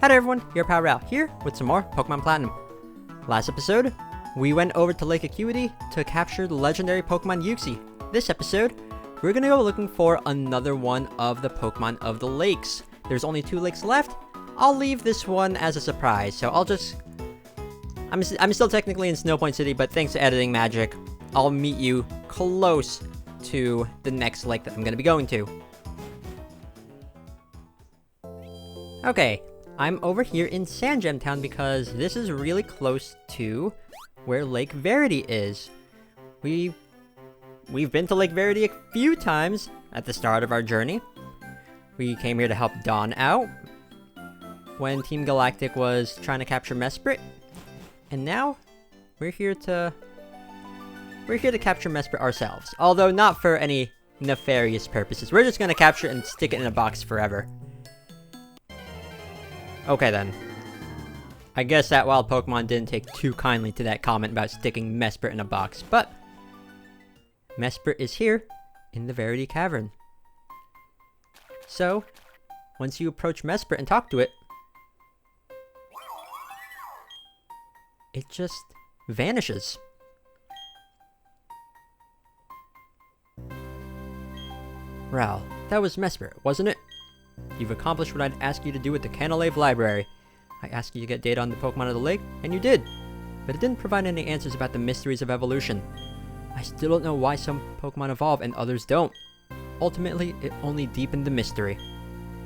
Hi there everyone, your pal Rao here with some more Pokemon Platinum. Last episode, we went over to Lake Acuity to capture the legendary Pokemon Uxie. This episode, we're gonna go looking for another one of the Pokemon of the lakes. There's only 2 lakes left. I'll leave this one as a surprise, so I'm still technically in Snow Point City, but thanks to editing magic, I'll meet you close to the next lake that I'm gonna be going to. Okay. I'm over here in Sandgem Town because this is really close to where Lake Verity is. We've been to Lake Verity a few times at the start of our journey. We came here to help Dawn out when Team Galactic was trying to capture Mesprit. And now we're here to capture Mesprit ourselves. Although not for any nefarious purposes. We're just gonna capture it and stick it in a box forever. Okay then. I guess that wild Pokemon didn't take too kindly to that comment about sticking Mesprit in a box, but Mesprit is here in the Verity Cavern. So, once you approach Mesprit and talk to it, it just vanishes. Ral, that was Mesprit, wasn't it? You've accomplished what I'd ask you to do with the Canalave Library. I asked you to get data on the Pokemon of the lake, and you did. But it didn't provide any answers about the mysteries of evolution. I still don't know why some Pokemon evolve and others don't. Ultimately, it only deepened the mystery.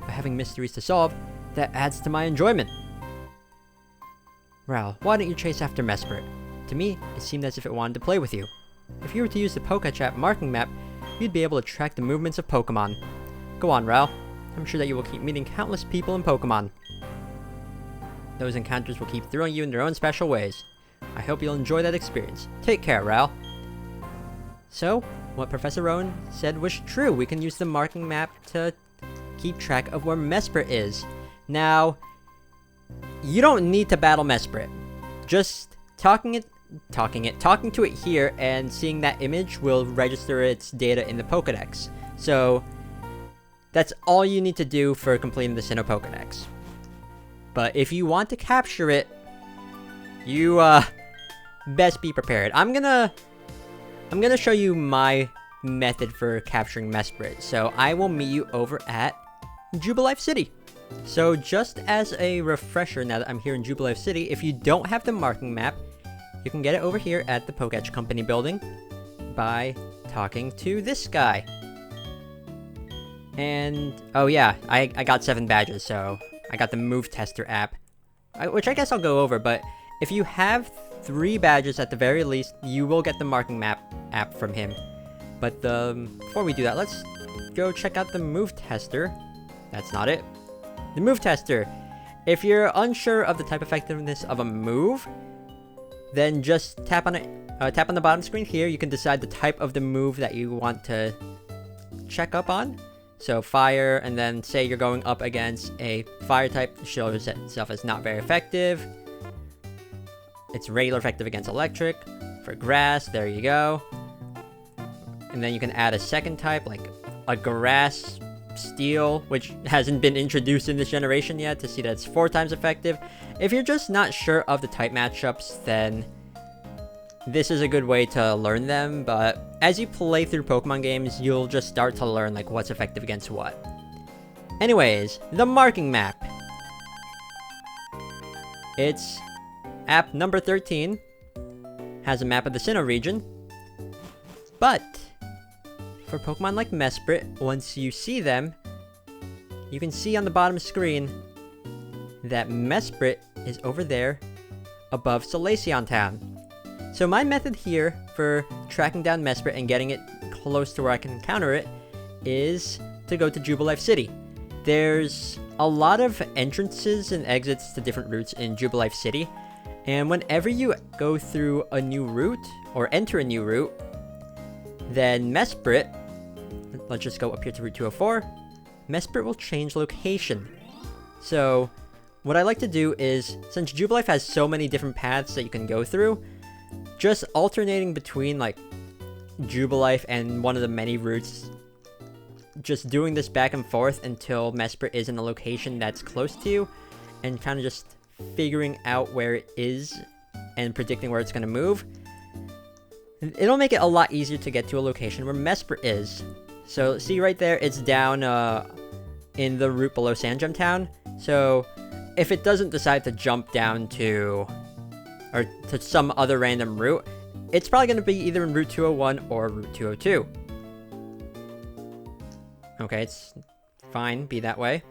By having mysteries to solve, that adds to my enjoyment. Ral, why don't you chase after Mesprit? To me, it seemed as if it wanted to play with you. If you were to use the Pokechat marking map, you'd be able to track the movements of Pokemon. Go on, Ral. I'm sure that you will keep meeting countless people in Pokemon. Those encounters will keep throwing you in their own special ways. I hope you'll enjoy that experience. Take care, Ral. So, what Professor Rowan said was true. We can use the marking map to keep track of where Mesprit is. Now, you don't need to battle Mesprit. Just talking to it here and seeing that image will register its data in the Pokedex. So, that's all you need to do for completing the Sinnoh Pokedex. But if you want to capture it, you best be prepared. I'm gonna show you my method for capturing Mesprit. So I will meet you over at Jubilee City. So just as a refresher, now that I'm here in Jubilee City, if you don't have the marking map, you can get it over here at the Poketch Company building by talking to this guy. And, oh yeah, I got 7 badges, so I got the Move Tester app, which I guess I'll go over, but if you have 3 badges at the very least, you will get the marking map app from him. But before we do that, let's go check out the Move Tester. That's not it. The Move Tester. If you're unsure of the type effectiveness of a move, then just tap on it. Tap on the bottom screen here. You can decide the type of the move that you want to check up on. So fire, and then say you're going up against a fire type, shows itself as not very effective. It's regular effective against electric. For grass, there you go. And then you can add a second type, like a grass steel, which hasn't been introduced in this generation yet, to see that it's 4 times effective. If you're just not sure of the type matchups, then this is a good way to learn them, but as you play through Pokemon games, you'll just start to learn like what's effective against what. Anyways, the marking map. It's app number 13. Has a map of the Sinnoh region. But for Pokemon like Mesprit, once you see them, you can see on the bottom screen that Mesprit is over there above Solaceon Town. So my method here for tracking down Mesprit and getting it close to where I can encounter it is to go to Jubilee City. There's a lot of entrances and exits to different routes in Jubilee City, and whenever you go through a new route, or enter a new route, then Mesprit, let's just go up here to Route 204, Mesprit will change location. So what I like to do is, since Jubilee has so many different paths that you can go through, just alternating between like Jubilee and one of the many routes just doing this back and forth until Mesprit is in a location that's close to you and kind of just figuring out where it is and predicting where it's going to move, it'll make it a lot easier to get to a location where Mesprit is. So see right there, it's down in the route below Sandgem Town. So if it doesn't decide to jump down to some other random route, it's probably going to be either in Route 201 or Route 202. Okay, it's fine, be that way.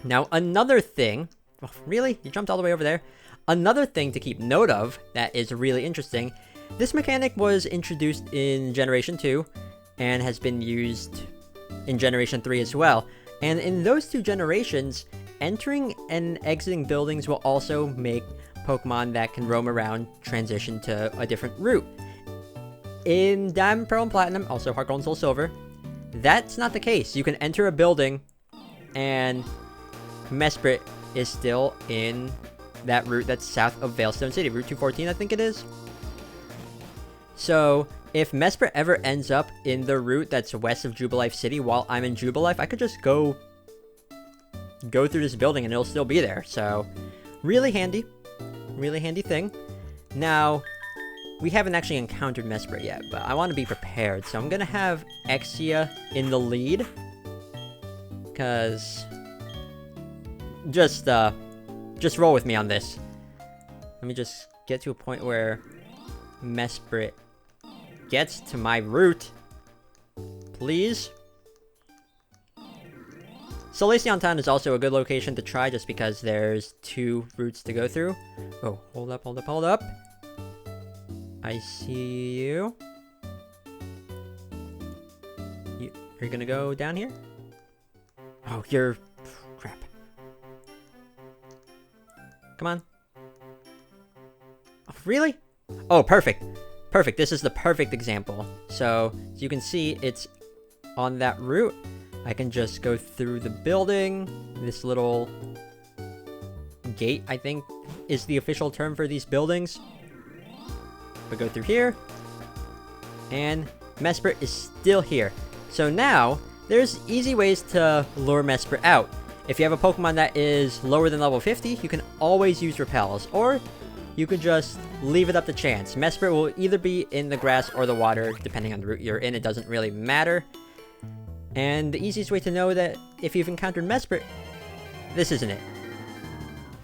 Now, another thing... Oh, really? You jumped all the way over there? Another thing to keep note of that is really interesting, this mechanic was introduced in Generation 2 and has been used in Generation 3 as well. And in those two generations, entering and exiting buildings will also make Pokemon that can roam around transition to a different route. In Diamond, Pearl, and Platinum, also Heart Gold and Soul Silver, that's not the case. You can enter a building and Mesprit is still in that route that's south of Veilstone City, Route 214 I think it is. So if Mesprit ever ends up in the route that's west of Jubilee City while I'm in Jubilee, I could just go through this building and it'll still be there. So really handy thing. Now, we haven't actually encountered Mesprit yet, but I want to be prepared. So I'm going to have Exia in the lead. Because... Just roll with me on this. Let me just get to a point where Mesprit gets to my route. Please. Solaceon Town is also a good location to try just because there's two routes to go through. Oh, hold up. I see you. You're gonna go down here? Oh, you're... crap. Come on. Oh, really? Oh, perfect. Perfect. This is the perfect example. So, as you can see, it's on that route. I can just go through the building. This little gate, I think, is the official term for these buildings. We go through here. And Mesprit is still here. So now, there's easy ways to lure Mesprit out. If you have a Pokemon that is lower than level 50, you can always use Repels. Or you could just leave it up to chance. Mesprit will either be in the grass or the water, depending on the route you're in. It doesn't really matter. And the easiest way to know that if you've encountered Mesprit, this isn't it.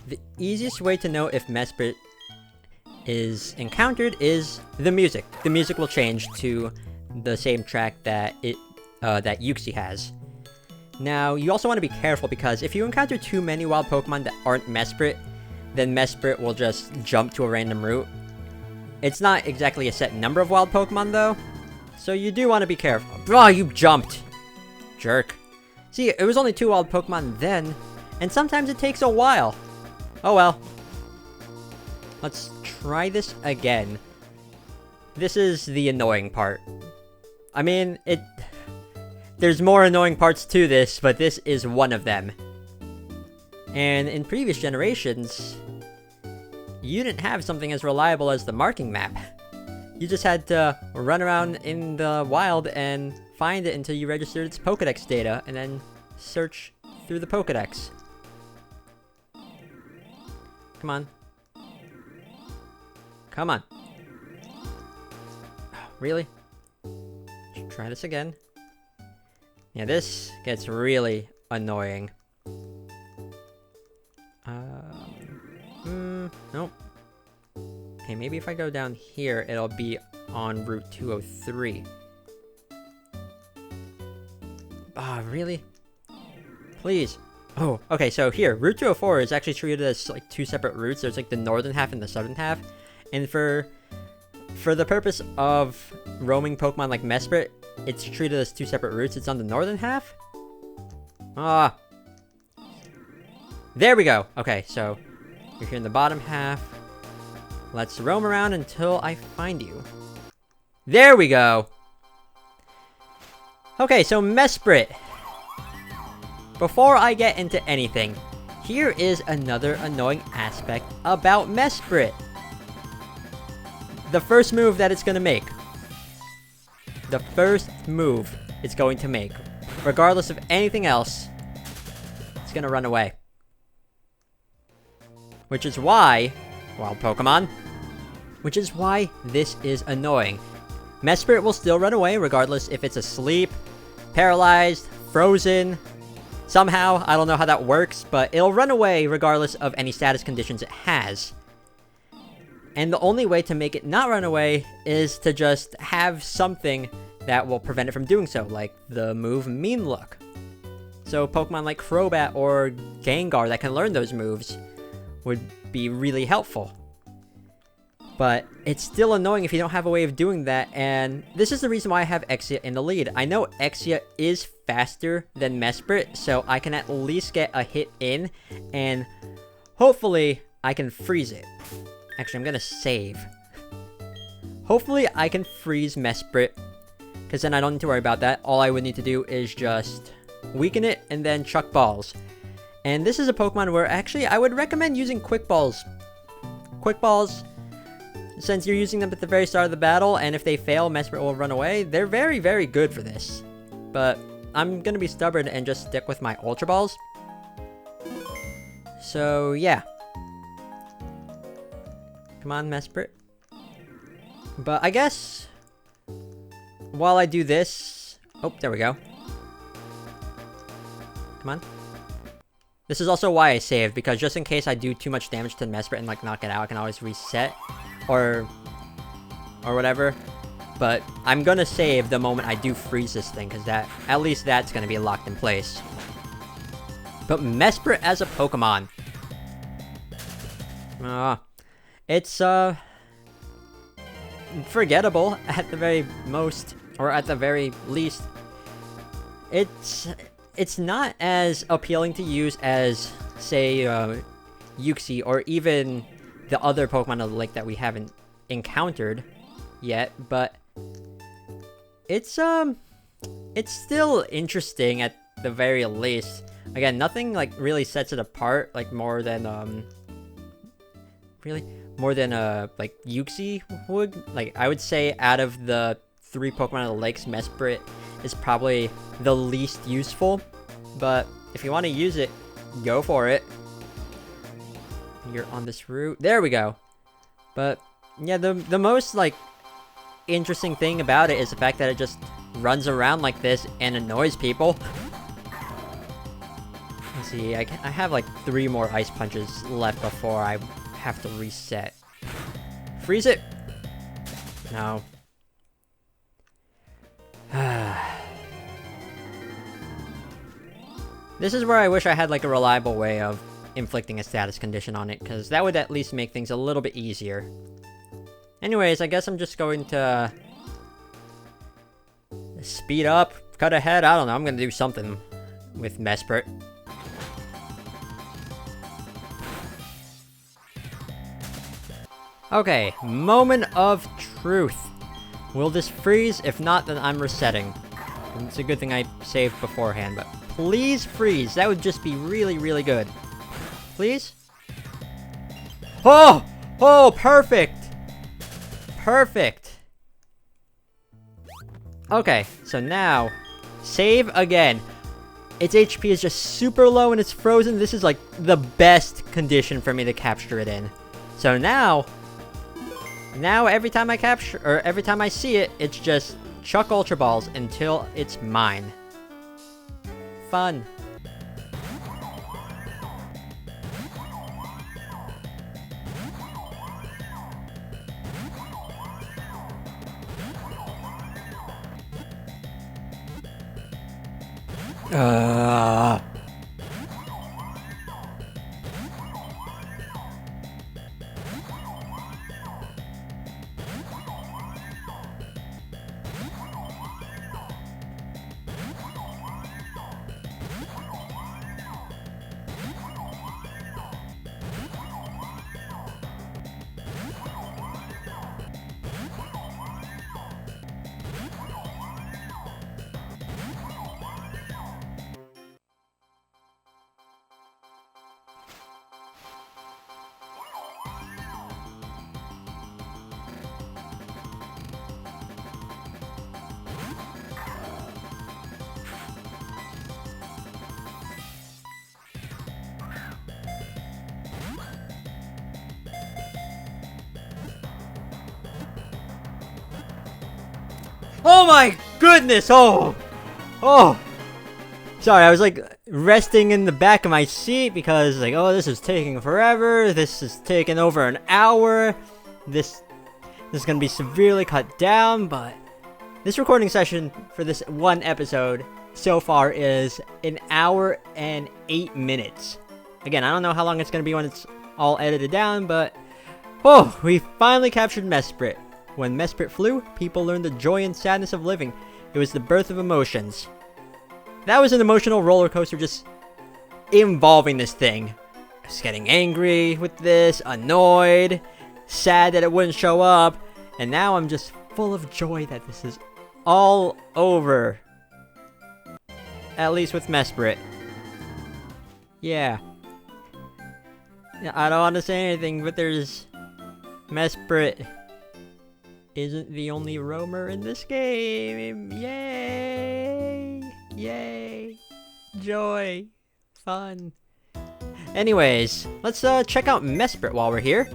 The easiest way to know if Mesprit is encountered is the music. The music will change to the same track that that Uxie has. Now, you also want to be careful because if you encounter too many wild Pokemon that aren't Mesprit, then Mesprit will just jump to a random route. It's not exactly a set number of wild Pokemon though, so you do want to be careful. Oh, you jumped! Jerk. See, it was only 2 wild Pokemon then, and sometimes it takes a while. Oh well. Let's try this again. This is the annoying part. I mean, there's more annoying parts to this, but this is one of them. And in previous generations, you didn't have something as reliable as the marking map. You just had to run around in the wild and find it until you registered its Pokedex data, and then search through the Pokedex. Come on. Come on. Really? Should try this again. Yeah, this gets really annoying. Nope. Okay, maybe if I go down here, it'll be on Route 203. Ah, really? Please. Oh, okay, so here, Route 204 is actually treated as, like, 2 separate routes. There's, like, the northern half and the southern half. And for the purpose of roaming Pokemon like Mesprit, it's treated as 2 separate routes. It's on the northern half? Ah. There we go! Okay, so you're here in the bottom half. Let's roam around until I find you. There we go! Okay, so Mesprit. Before I get into anything, here is another annoying aspect about Mesprit. The first move that it's gonna make. The first move it's going to make. Regardless of anything else, it's gonna run away. Which is why, wild Pokemon, which is why this is annoying. Mesprit will still run away regardless if it's asleep, paralyzed, frozen. Somehow, I don't know how that works, but it'll run away regardless of any status conditions it has. And the only way to make it not run away is to just have something that will prevent it from doing so, like the move Mean Look. So Pokemon like Crobat or Gengar that can learn those moves would be really helpful. But it's still annoying if you don't have a way of doing that, and this is the reason why I have Exia in the lead. I know Exia is faster than Mesprit, so I can at least get a hit in, and hopefully I can freeze it. Actually, I'm gonna save. Hopefully I can freeze Mesprit, because then I don't need to worry about that. All I would need to do is just weaken it and then chuck balls. And this is a Pokemon where actually I would recommend using Quick Balls. Quick Balls, since you're using them at the very start of the battle, and if they fail, Mesprit will run away. They're very, very good for this. But I'm gonna be stubborn and just stick with my Ultra Balls. So, yeah. Come on, Mesprit. But I guess, while I do this... Oh, there we go. Come on. This is also why I saved, because just in case I do too much damage to Mesprit and, like, knock it out, I can always reset. Or whatever. But I'm gonna save the moment I do freeze this thing, because that, at least that's gonna be locked in place. But Mesprit as a Pokemon. It's, forgettable at the very most, or at the very least. It's not as appealing to use as, say, Uxie, or even the other Pokemon of the lake that we haven't encountered yet, but it's still interesting at the very least. Again, nothing like really sets it apart, like more than like Uxie would. Like, I would say out of the 3 Pokemon of the lakes, Mesprit is probably the least useful, but if you want to use it, go for it. You're on this route. There we go. But yeah, the most like interesting thing about it is the fact that it just runs around like this and annoys people. Let's see, I have like 3 more Ice Punches left before I have to reset. Freeze it! No. This is where I wish I had like a reliable way of inflicting a status condition on it, because that would at least make things a little bit easier. Anyways, I guess I'm just going to speed up, cut ahead, I don't know, I'm gonna do something with Mesprit. Okay, moment of truth. Will this freeze? If not, then I'm resetting. And it's a good thing I saved beforehand, but please freeze. That would just be really, really good. Please? Oh! Oh, perfect! Perfect! Okay, so now, save again. Its HP is just super low and it's frozen. This is like the best condition for me to capture it in. So now every time I capture, or every time I see it, it's just chuck Ultra Balls until it's mine. Fun. Oh my goodness! Oh! Oh! Sorry, I was like resting in the back of my seat because like, oh, this is taking forever. This is taking over an hour. This is gonna be severely cut down, but this recording session for this one episode so far is 1 hour and 8 minutes. Again, I don't know how long it's gonna be when it's all edited down, but oh, we finally captured Mesprit. When Mesprit flew, people learned the joy and sadness of living. It was the birth of emotions. That was an emotional roller coaster just involving this thing. I was getting angry with this, annoyed, sad that it wouldn't show up, and now I'm just full of joy that this is all over. At least with Mesprit. Yeah. I don't want to say anything, but there's... Mesprit isn't the only roamer in this game. Yay! Yay! Joy! Fun! Anyways, let's check out Mesprit while we're here.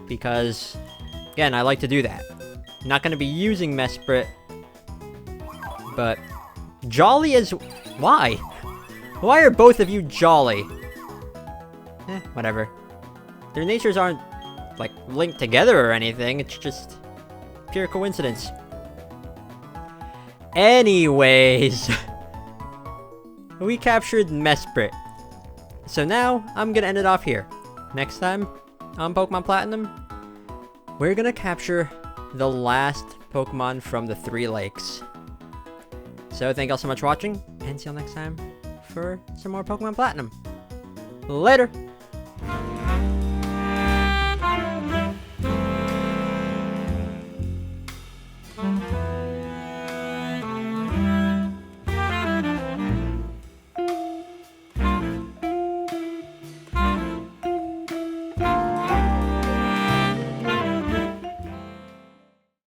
Because, again, I like to do that. I'm not going to be using Mesprit. But, Jolly is... Why? Why are both of you Jolly? Whatever. Their natures aren't, like, linked together or anything. It's just pure coincidence. Anyways. We captured Mesprit. So now, I'm gonna end it off here. Next time, on Pokemon Platinum, we're gonna capture the last Pokemon from the 3 lakes. So thank you all so much for watching, and see you all next time for some more Pokemon Platinum. Later!